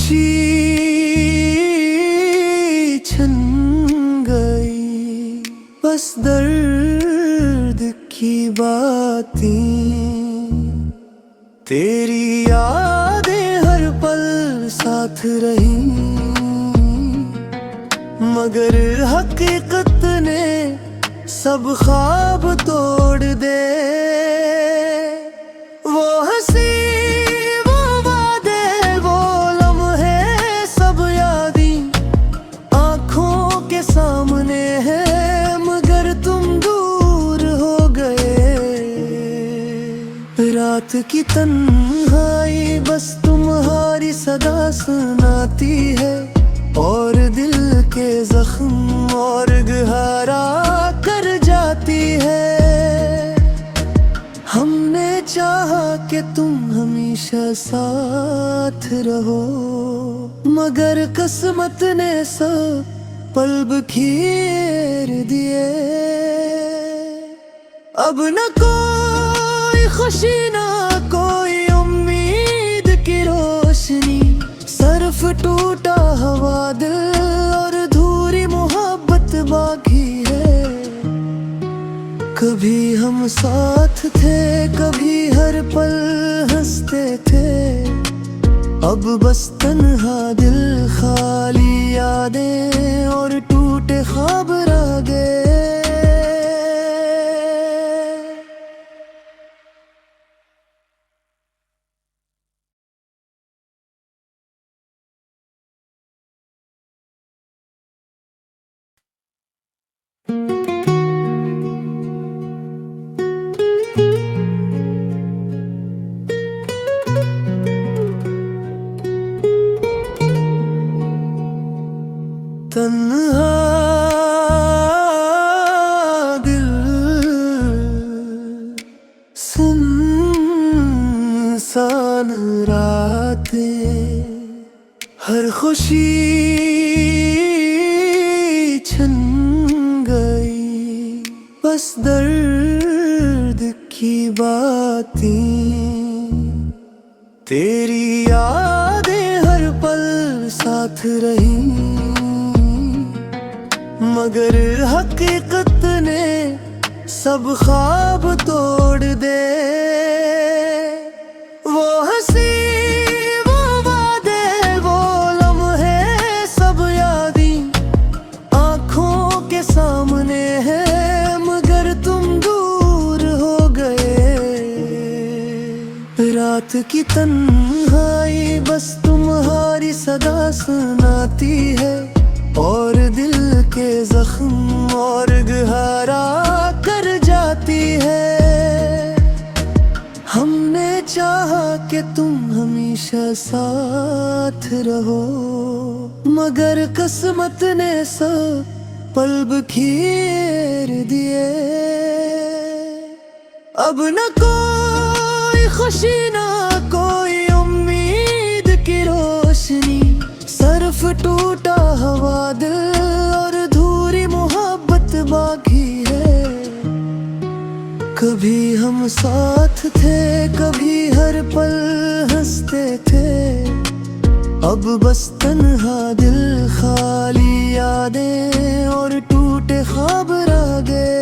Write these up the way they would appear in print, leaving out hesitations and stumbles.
खुशी छिन गई, बस दर्द की बातें। तेरी यादें हर पल साथ रही, मगर हकीकत ने सब ख्वाब तोड़ दे। वो हंसी, वो वादे, वो लम्हे, सब यादें आँखों के सामने है, मगर तुम दूर हो गए। रात की तन्हाई बस तुम्हारी सदा सुनाती है, और दिल के जख्म और गहरा कर जाती है। हमने चाहा कि तुम हमेशा साथ रहो, मगर किस्मत ने सब पल बिखेर दिए। अब न कोई खुशी, ना कोई उम्मीद की रोशनी, सिर्फ टूटा हवा दिल और अधूरी मोहब्बत बाकी है। कभी हम साथ थे, कभी हर पल हंसते थे, अब बस तन्हा दिल, खाली यादें और टूटे ख्वाब रह गए। तन्हा दिल, सुनसान रातें, हर खुशी छिन गई, बस दर्द की बातें। तेरी यादें हर पल साथ रही, मगर हकीकत ने सब ख्वाब तोड़ दे। वो हंसी, वो वादे, वो लम्हे, सब यादें आँखों के सामने है, मगर तुम दूर हो गए। रात की तन्हाई बस तुम्हारी सदा सुनाती है, और दिल के जख्म और गहरा कर जाती है। हमने चाहा कि तुम हमेशा साथ रहो, मगर किस्मत ने सब पल बिखेर दिए। अब न कोई खुशी, ना कोई उम्मीद की रोशनी, सिर्फ टूटा हवा दिल और अधूरी मोहब्बत बाकी है। कभी हम साथ थे, कभी हर पल हंसते थे, अब बस तन्हा दिल, खाली यादें और टूटे ख्वाब रह गए।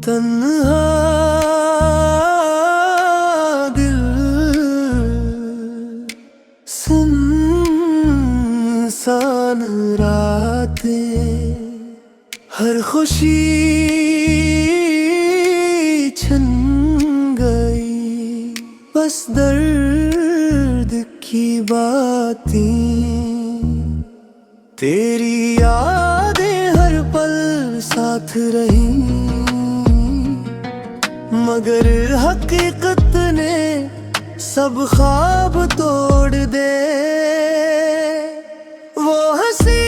तन्हा दिल, सुनसान रातें, हर खुशी छिन गई, बस दर्द की बातें। तेरी यादें हर पल साथ रही, मगर हकीकत ने सब ख्वाब तोड़ दे। वो हंसी,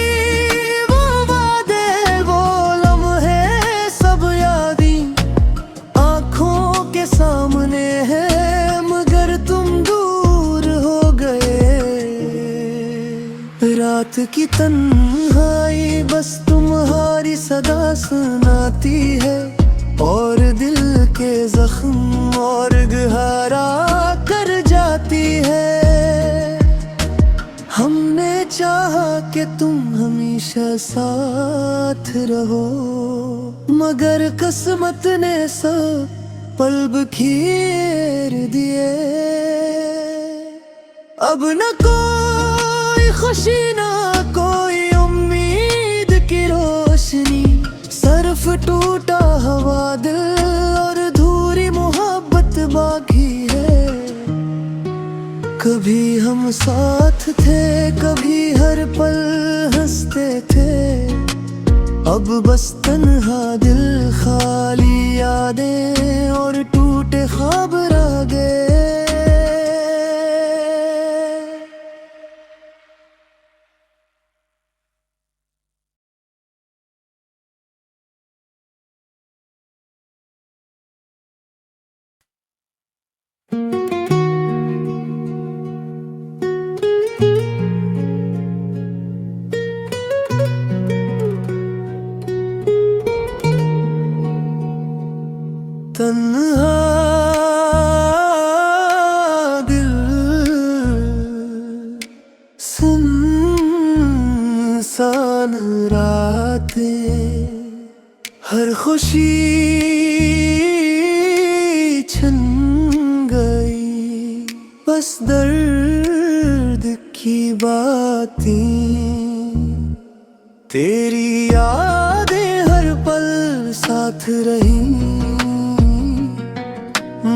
वो वादे, की तन्हाई बस तुम्हारी सदा सुनाती है, और दिल के जख्म और गहरा कर जाती है। हमने चाहा कि तुम हमेशा साथ रहो, मगर किस्मत ने सब पल बिखेर दिए। अब न कोई खुशी ना कोई उम्मीद की रोशनी, सिर्फ टूटा हवा दिल और अधूरी मोहब्बत बाकी है। कभी हम साथ थे, कभी हर पल हंसते थे, अब बस तन्हा दिल, खाली यादें और टूटे ख्वाब रह गए। तन्हा दिल, सुनसान रातें, हर खुशी छन गई, बस दर्द की बातें। तेरी यादें हर पल साथ रही,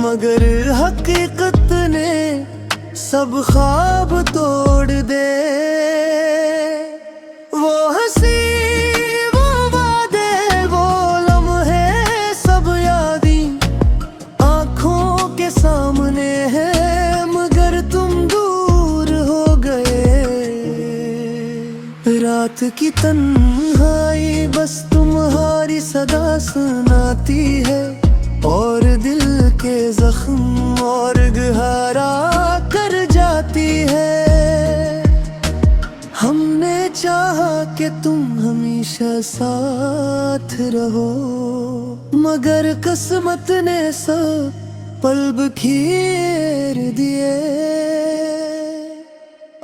मगर हकीकत ने सब ख्वाब तोड़ दे। वो हंसी, वो वादे, वो लम्हे सब यादें आँखों के सामने है, मगर तुम दूर हो गए। रात की तन्हाई बस तुम्हारी सदा सुनाती है, और दिल के जख्म और गहरा कर जाती है। हमने चाहा कि तुम हमेशा साथ रहो, मगर किस्मत ने सब पल बिखेर दिए।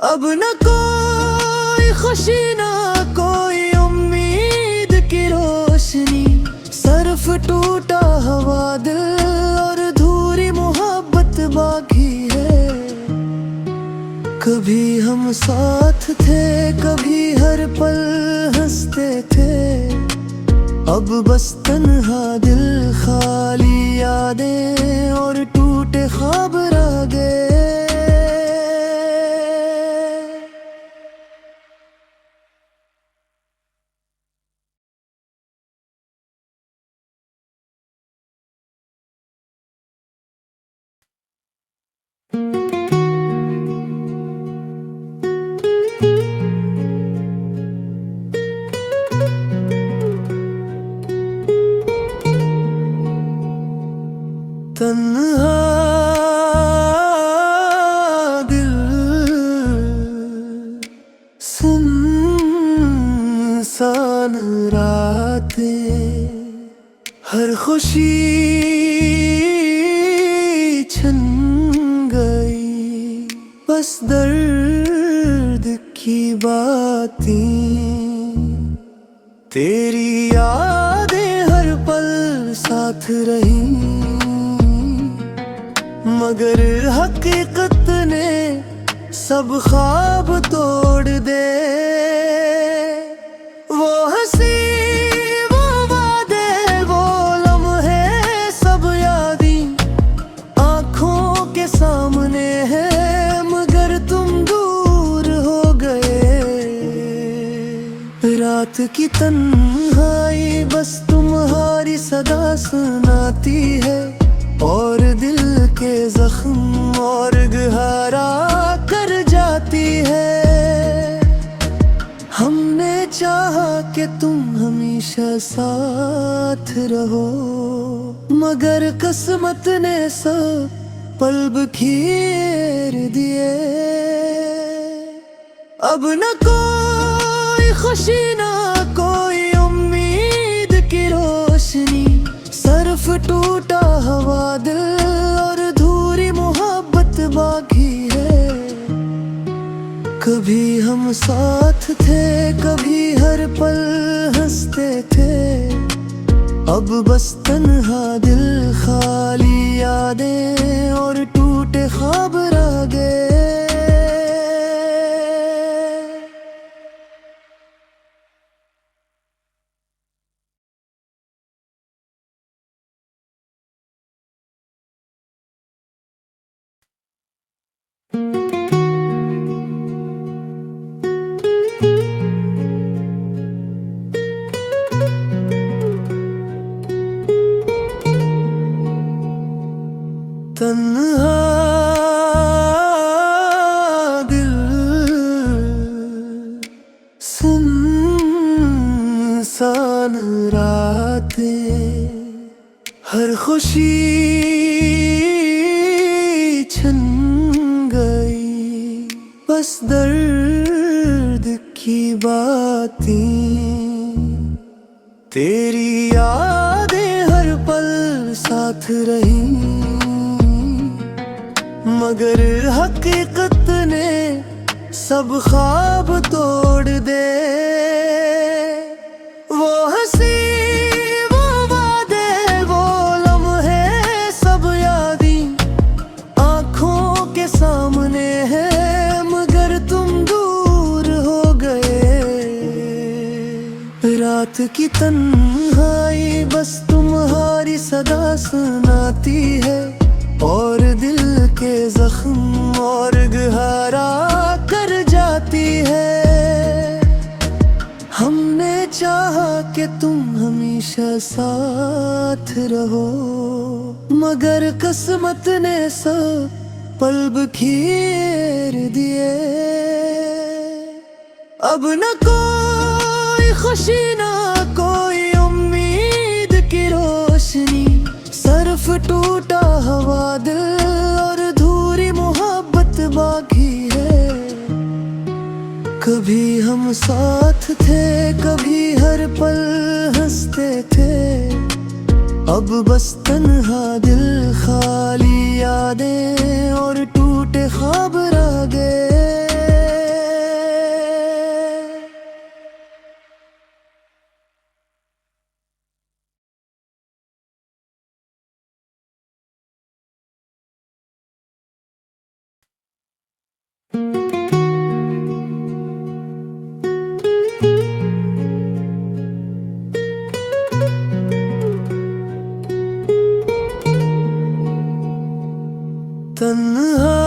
अब न कोई खुशी ना कोई उम्मीद की रोशनी, सिर्फ टूटा हवा दिल और अधूरी मोहब्बत बाकी है। कभी हम साथ थे, कभी हर पल हंसते थे, अब बस तन्हा दिल, खाली यादें और टूटे ख्वाब रह गए। तन्हा दिल, सुनसान रातें, हर खुशी छन गई, बस दर्द की बातें। तेरी यादें हर पल साथ रही, मगर हकीकत ने सब ख्वाब तोड़ दे। वो हंसी, वो वादे, वो लम्हे सब यादें आँखों के सामने है, मगर तुम दूर हो गए। रात की तन्हाई बस तुम्हारी सदा सुनाती है, और दिल के जख्म और गहरा कर जाती है। हमने चाहा कि तुम हमेशा साथ रहो, मगर किस्मत ने सब पल बिखेर दिए। अब न कोई खुशी ना कोई उम्मीद की रोशनी, सिर्फ टूटा हवा दिल और अधूरी मोहब्बत बाकी है। कभी हम साथ थे, कभी हर पल हंसते थे, अब बस तन्हा दिल, खाली यादें और टूटे ख्वाब रह गए। तन्हा दिल, सुनसान रातें, हर खुशी छन गई, बस दर्द की बातें। तेरी यादें हर पल साथ रही, मगर हकीकत ने सब ख्वाब तोड़ दे। वो हंसी, वो वादे, वो लम्हे, सब यादें आँखों के सामने है, मगर तुम दूर हो गए। रात की तन्हाई बस तुम्हारी सदा सुनाती है, और दिल के जख्म और गहरा कर जाती है। हमने चाहा कि तुम हमेशा साथ रहो, मगर किस्मत ने सब पल बिखेर दिए। अब न कोई खुशी ना कोई उम्मीद की रोशनी, सिर्फ टूटा हवा दिल और अधूरी मोहब्बत बाकी है। कभी हम साथ थे, कभी हर पल हंसते थे, अब बस तन्हा दिल, खाली यादें और टूटे ख्वाब रह गए। तन्हा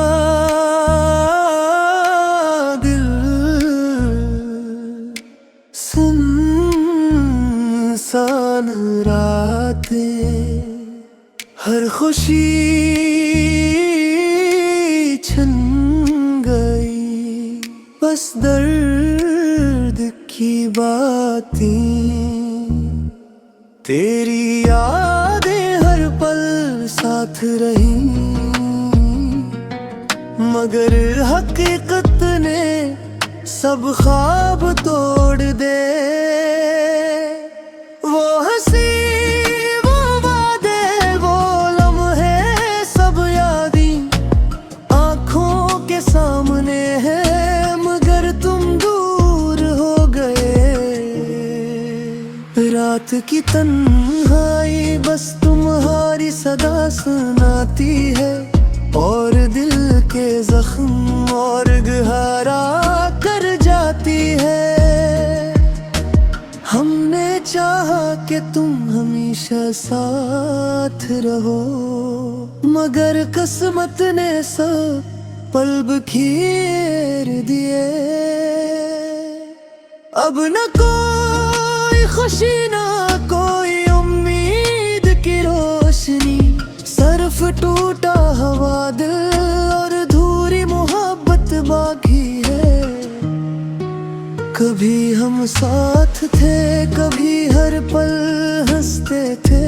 दिल, सुनसान रातें, हर खुशी छन गई, बस दर्द की बातें। तेरी यादें हर पल साथ रही, मगर हकीकत ने सब ख्वाब तोड़ दे। वो हंसी, वो वादे, वो लम्हे, सब यादें आँखों के सामने है, मगर तुम दूर हो गए। रात की तन्हाई बस तुम्हारी सदा सुनाती है, और दिल के जख्म और गहरा कर जाती है। हमने चाहा कि तुम हमेशा साथ रहो, मगर किस्मत ने सब पल बिखेर दिए। अब न कोई खुशी ना कोई उम्मीद की रोशनी, सिर्फ टूटा हवा दिल और अधूरी मोहब्बत बाकी है। कभी हम साथ थे, कभी हर पल हंसते थे,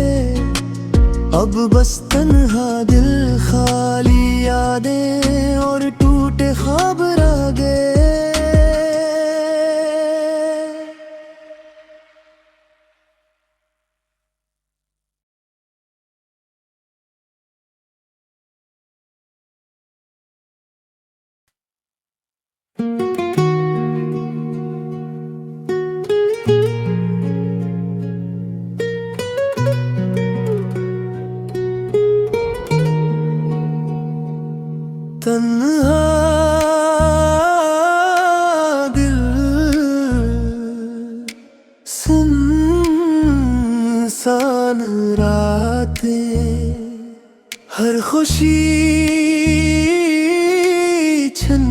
अब बस तन्हा दिल, खाली यादें और टूटे ख्वाब रह गए। तन्हा दिल सुनसान रातें, हर खुशी छन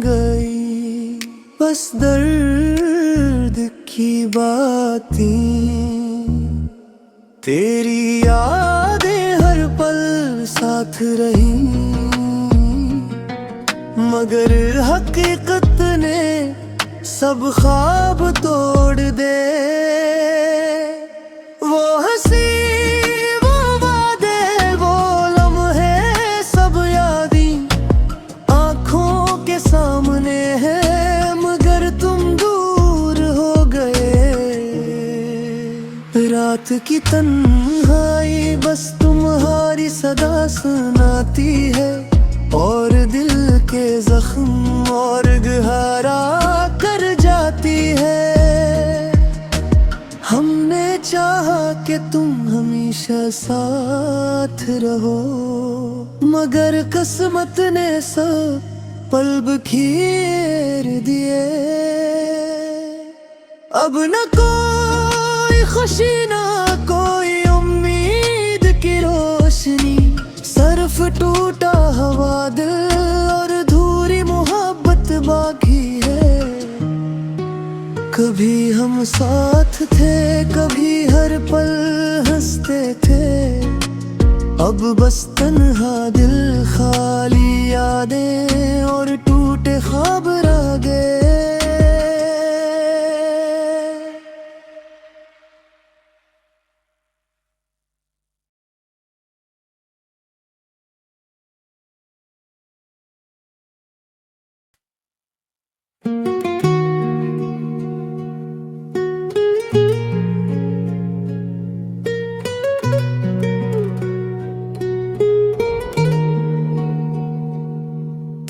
गई, बस दर्द की बातें। तेरी यादें हर पल साथ रही, मगर हकीकत ने सब ख्वाब तोड़ दे। वो हंसी, वो वादे, वो लम्हे, सब यादें आँखों के सामने है, मगर तुम दूर हो गए। रात की तन्हाई बस तुम्हारी सदा सुनाती है, और दिल के जख्म और गहरा कर जाती है। हमने चाहा कि तुम हमेशा साथ रहो, मगर किस्मत ने सब पल बिखेर दिए। अब न कोई खुशी, न कोई उम्मीद की रोशनी, सिर्फ टूटा हवा दिल और अधूरी मोहब्बत बाकी है। कभी हम साथ थे, कभी हर पल हंसते थे, अब बस तन्हा दिल, खाली यादें और टूटे ख्वाब रह गए।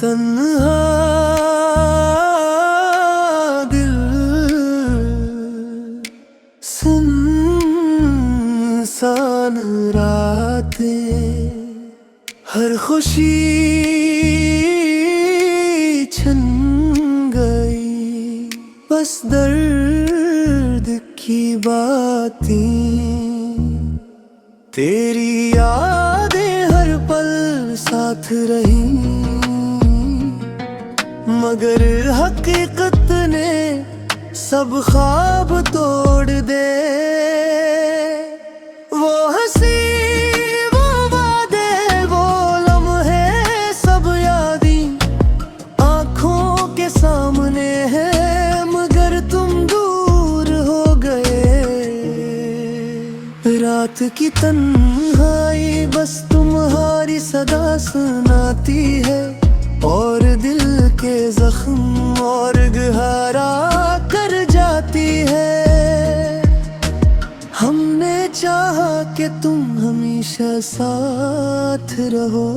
तन्हा दिल सुनसान रातें, हर खुशी छन गई, बस दर्द की बातें। तेरी यादें हर पल साथ रही, मगर हकीकत ने सब ख्वाब तोड़ दे। वो हंसी, वो वादे, वो लम्हे, सब यादें आँखों के सामने है, मगर तुम दूर हो गए। रात की तन्हाई बस तुम्हारी सदा सुनाती है, और दिल के जख्म और गहरा कर जाती है। हमने चाहा कि तुम हमेशा साथ रहो,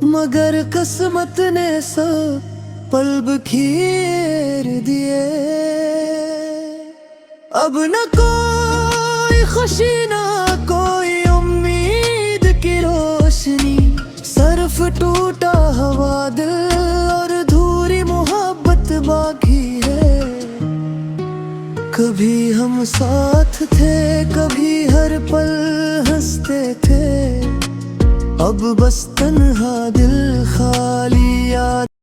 मगर किस्मत ने सब पल बिखेर दिए। अब न कोई खुशी, न कोई उम्मीद की रोशनी, सिर्फ टूटा हवा दिल और अधूरी मोहब्बत बाकी है। कभी हम साथ थे, कभी हर पल हंसते थे, अब बस तन्हा दिल,